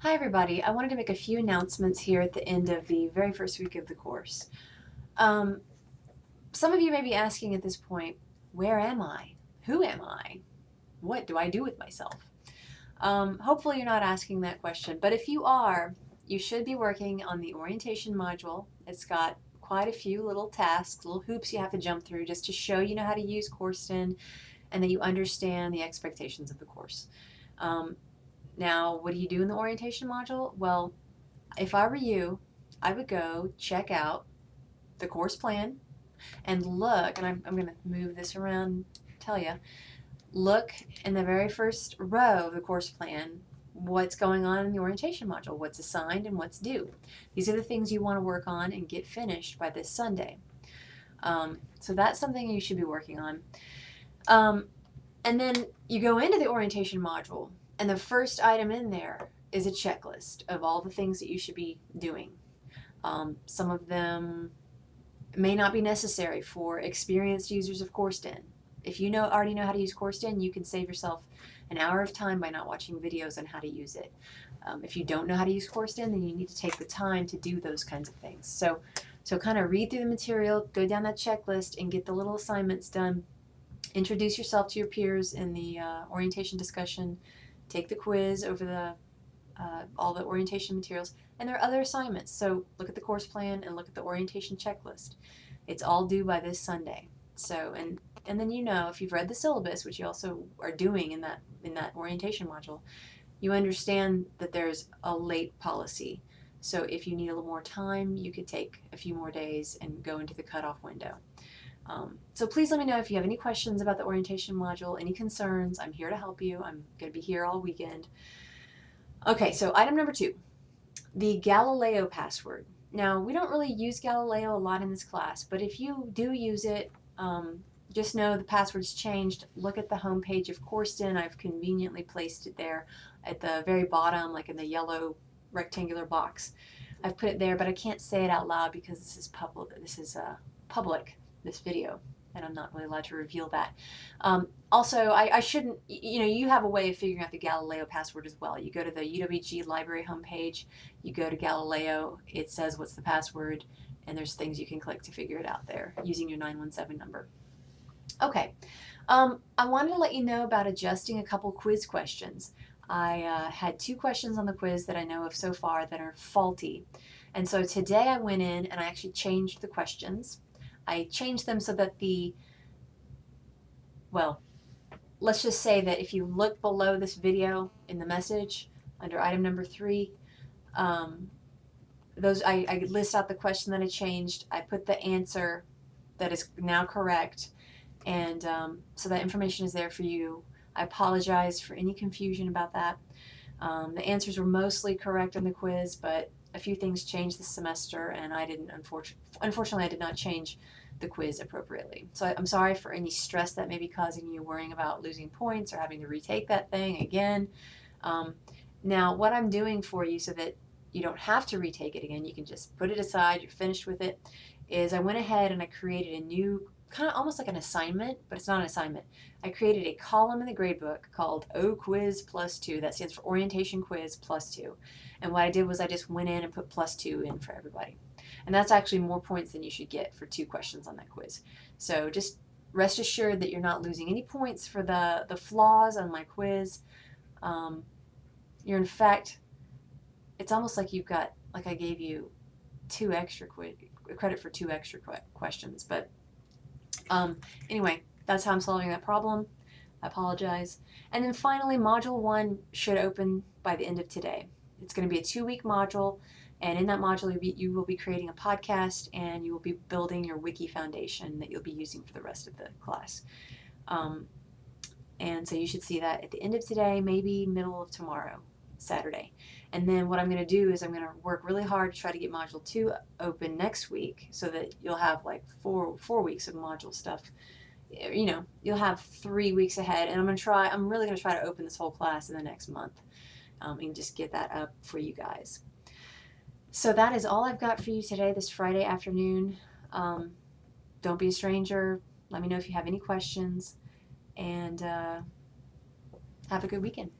Hi everybody, I wanted to make a few announcements here at the end of the very first week of the course. Um, some of you may be asking at this point, where am I? Who am I? What do I do with myself? Hopefully you're not asking that question, but if you are, you should be working on the orientation module. It's got quite a few little tasks, little hoops you have to jump through just to show you know how to use Coursed-In and that you understand the expectations of the course. Now, what do you do in the orientation module? Well, if I were you, I would go check out the course plan and look, and I'm going to move this around, tell you, look in the very first row of the course plan, what's going on in the orientation module, what's assigned and what's due. These are the things you want to work on and get finished by this Sunday. So that's something you should be working on. And then you go into the orientation module, and the first item in there is a checklist of all the things that you should be doing. Some of them may not be necessary for experienced users of Coursed-In. If you already know how to use Coursed-In, you can save yourself an hour of time by not watching videos on how to use it. If you don't know how to use Coursed-In, then you need to take the time to do those kinds of things. So kind of read through the material, go down that checklist, and get the little assignments done. Introduce yourself to your peers in the orientation discussion. Take the quiz over all the orientation materials, and there are other assignments. So look at the course plan and look at the orientation checklist. It's all due by this Sunday. So and then if you've read the syllabus, which you also are doing in that orientation module, you understand that there's a late policy. So if you need a little more time, you could take a few more days and go into the cutoff window. So please let me know if you have any questions about the orientation module, any concerns. I'm here to help you. I'm going to be here all weekend. Okay, so item number 2, the Galileo password. Now, we don't really use Galileo a lot in this class, but if you do use it, just know the password's changed. Look at the home page of Coursed-In. I've conveniently placed it there at the very bottom, like in the yellow rectangular box. I've put it there, but I can't say it out loud because this is public, this video, and I'm not really allowed to reveal that. Also, I shouldn't, you have a way of figuring out the Galileo password as well. You go to the UWG library homepage, you go to Galileo, it says what's the password, and there's things you can click to figure it out there using your 917 number. Okay, I wanted to let you know about adjusting a couple quiz questions. I had 2 questions on the quiz that I know of so far that are faulty. And so today I went in and I actually changed the questions. I changed them so that let's just say that if you look below this video in the message under item number 3, I list out the question that I changed. I put the answer that is now correct, and so that information is there for you. I apologize for any confusion about that. The answers were mostly correct in the quiz, but a few things changed this semester, and unfortunately I did not change the quiz appropriately. So I'm sorry for any stress that may be causing you worrying about losing points or having to retake that thing again. Now, what I'm doing for you so that you don't have to retake it again, you can just put it aside, you're finished with it, is I went ahead and I created a new, kind of almost like an assignment, but it's not an assignment. I created a column in the gradebook called O Quiz plus 2. That stands for Orientation Quiz plus 2. And what I did was I just went in and put plus 2 in for everybody. And that's actually more points than you should get for 2 questions on that quiz. So just rest assured that you're not losing any points for the flaws on my quiz. You're in fact, it's almost like I gave you 2 extra credit for 2 extra questions. But anyway, that's how I'm solving that problem. I apologize. And then finally, Module 1 should open by the end of today. It's going to be a 2-week module, and in that module you will be creating a podcast and you will be building your wiki foundation that you'll be using for the rest of the class. And so you should see that at the end of today, maybe middle of tomorrow, Saturday. And then what I'm going to do is I'm going to work really hard to try to get Module 2 open next week so that you'll have like 4 weeks of module stuff. You'll have 3 weeks ahead, and I'm really going to try to open this whole class in the next month and just get that up for you guys. So that is all I've got for you today, this Friday afternoon. Don't be a stranger. Let me know if you have any questions, and have a good weekend.